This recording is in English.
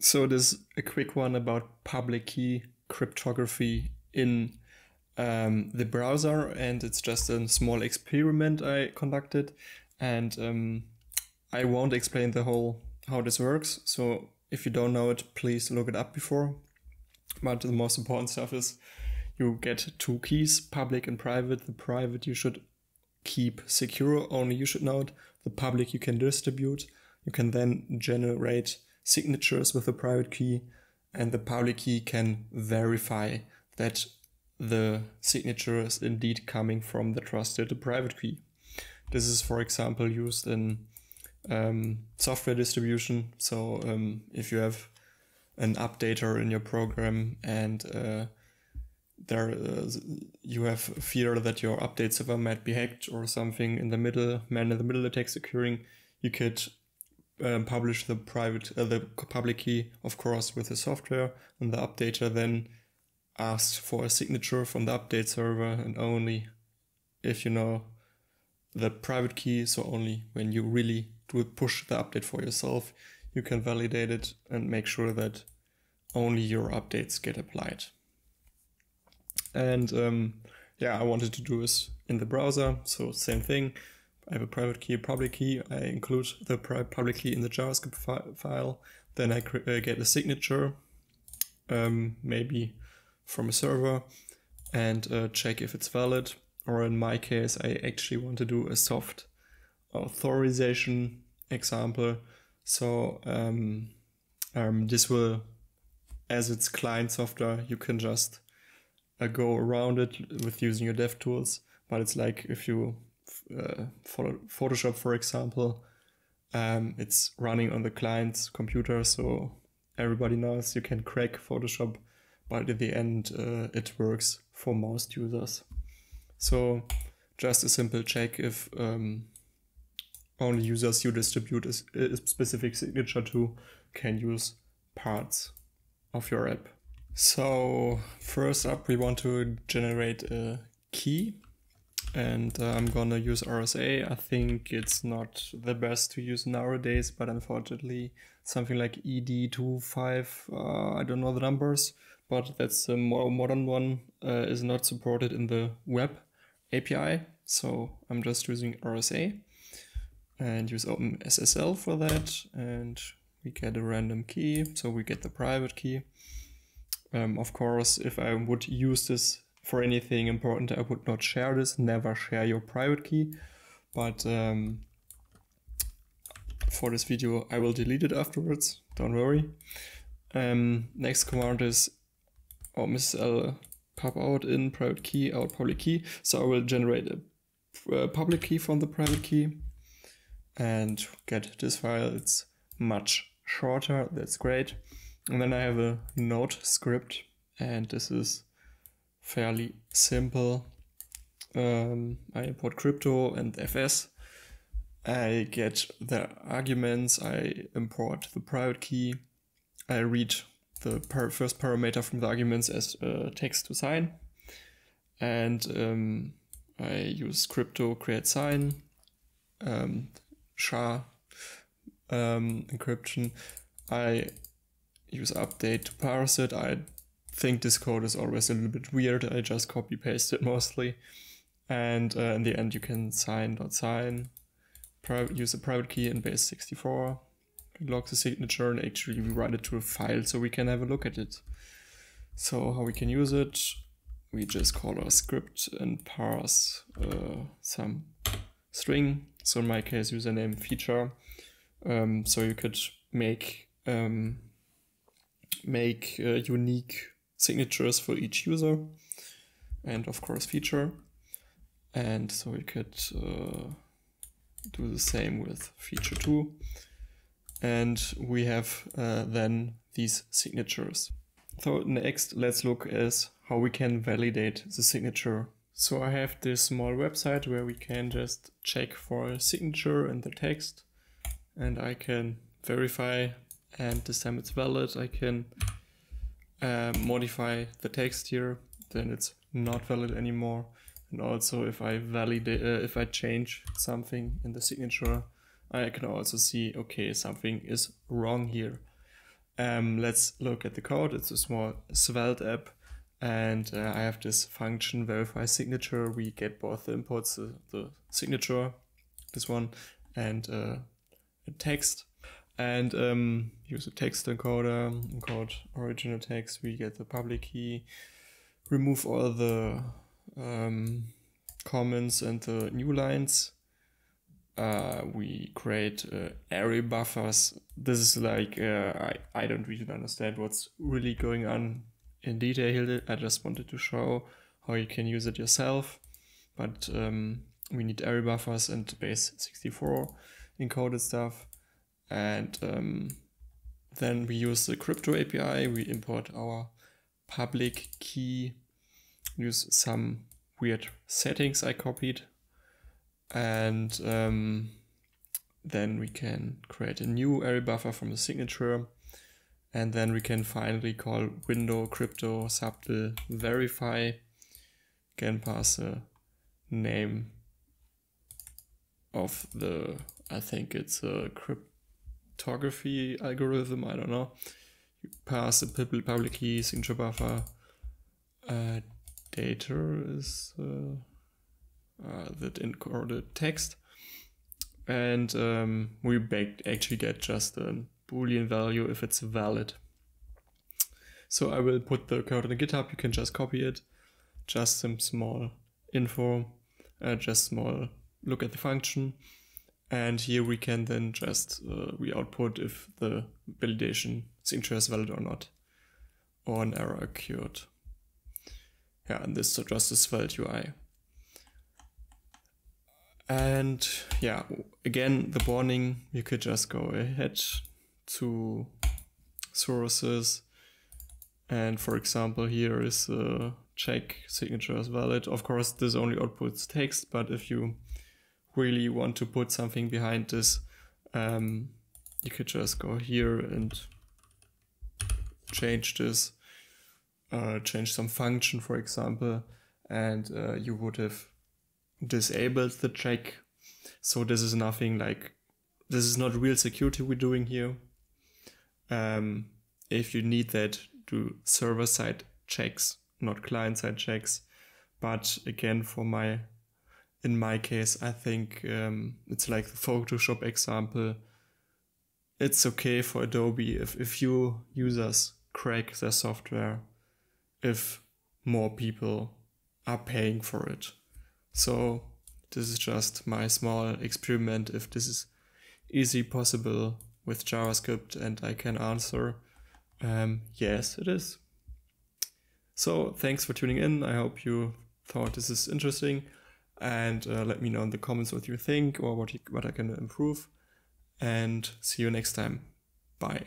So this is a quick one about public key cryptography in the browser, and it's just a small experiment I conducted, and I won't explain the whole how this works. So if you don't know it, please look it up before. But the most important stuff is you get two keys, public and private. The private you should keep secure, only you should know it. The public you can distribute. You can then generate signatures with the private key, and the public key can verify that the signature is indeed coming from the trusted private key. This is, for example, used in software distribution. So if you have an updater in your program and you have fear that your update server might be hacked or something in the middle, attacks occurring, you could publish the public key, of course, with the software, and the updater then asks for a signature from the update server, and only if you know the private key, so only when you really do push the update for yourself, you can validate it and make sure that only your updates get applied. And yeah, I wanted to do this in the browser, so same thing. I have a private key, a public key. I include the public key in the JavaScript file. Then I get a signature, maybe from a server, and check if it's valid. Or in my case, I actually want to do a soft authorization example. So this will, as it's client software, you can just go around it with using your dev tools. But it's like if you follow Photoshop, for example, it's running on the client's computer, so everybody knows you can crack Photoshop, but at the end it works for most users. So just a simple check if only users you distribute a specific signature to can use parts of your app. So first up, we want to generate a key, and I'm gonna use RSA. I think it's not the best to use nowadays, but unfortunately something like ED25, I don't know the numbers, but that's a more modern one, is not supported in the web API. So I'm just using RSA and use OpenSSL for that, and we get a random key, so we get the private key. Of course, if I would use this for anything important, I would not share this. Never share your private key. But for this video, I will delete it afterwards. Don't worry. Next command is OpenSSL pub out in private key out public key. So I will generate a public key from the private key and get this file. It's much shorter. That's great. And then I have a Node script, and this is fairly simple. I import crypto and fs. I get the arguments, I import the private key, I read the first parameter from the arguments as text to sign, and I use crypto create sign, SHA encryption. I use update to parse it. I think this code is always a little bit weird. I just copy paste it mostly. And in the end, you can sign.sign, use a private key in base64, log the signature, and actually we write it to a file so we can have a look at it. So how we can use it, we just call our script and parse some string. So in my case, username feature. So you could make unique signatures for each user, and of course feature. And so we could do the same with feature 2. And we have then these signatures. So next, let's look at how we can validate the signature. So I have this small website where we can just check for a signature in the text, and I can verify, and this time it's valid. I can modify the text here, then it's not valid anymore. And also if I validate, if I change something in the signature, I can also see, okay, something is wrong here. Let's look at the code. It's a small Svelte app, and I have this function verify signature. We get both the imports, the signature, this one, and a text, and use a text encoder, encode original text. We get the public key, remove all the comments and the new lines. We create array buffers. This is like, I don't really understand what's really going on in detail. I just wanted to show how you can use it yourself. But we need array buffers and base 64 encoded stuff. And then we use the crypto API. We import our public key, use some weird settings I copied. And then we can create a new array buffer from the signature, and then we can finally call window crypto subtle verify. Can pass a name of the, I think it's a cryptography algorithm, I don't know. You pass a public key signature buffer. Data is that encoded text, and we actually get just a Boolean value if it's valid. So I will put the code on the GitHub. You can just copy it, just some small info, just small look at the function, and here we can then just we output if the validation signature is valid or not, or an error occurred. Yeah, and this is just a Svelte UI. And yeah, again, the warning, you could just go ahead to sources. And for example, here is a check signature is valid. Of course, this only outputs text, but if you really want to put something behind this, you could just go here and change this, change some function, for example, and you would have disabled the check. So this is nothing like, this is not real security we're doing here. If you need that, do server-side checks, not client-side checks. But again, in my case, I think it's like the Photoshop example. It's okay for Adobe if you users crack their software, if more people are paying for it. So this is just my small experiment if this is easily possible with JavaScript, and I can answer yes, it is. So thanks for tuning in. I hope you thought this is interesting, and let me know in the comments what you think or what I can improve, and see you next time. Bye.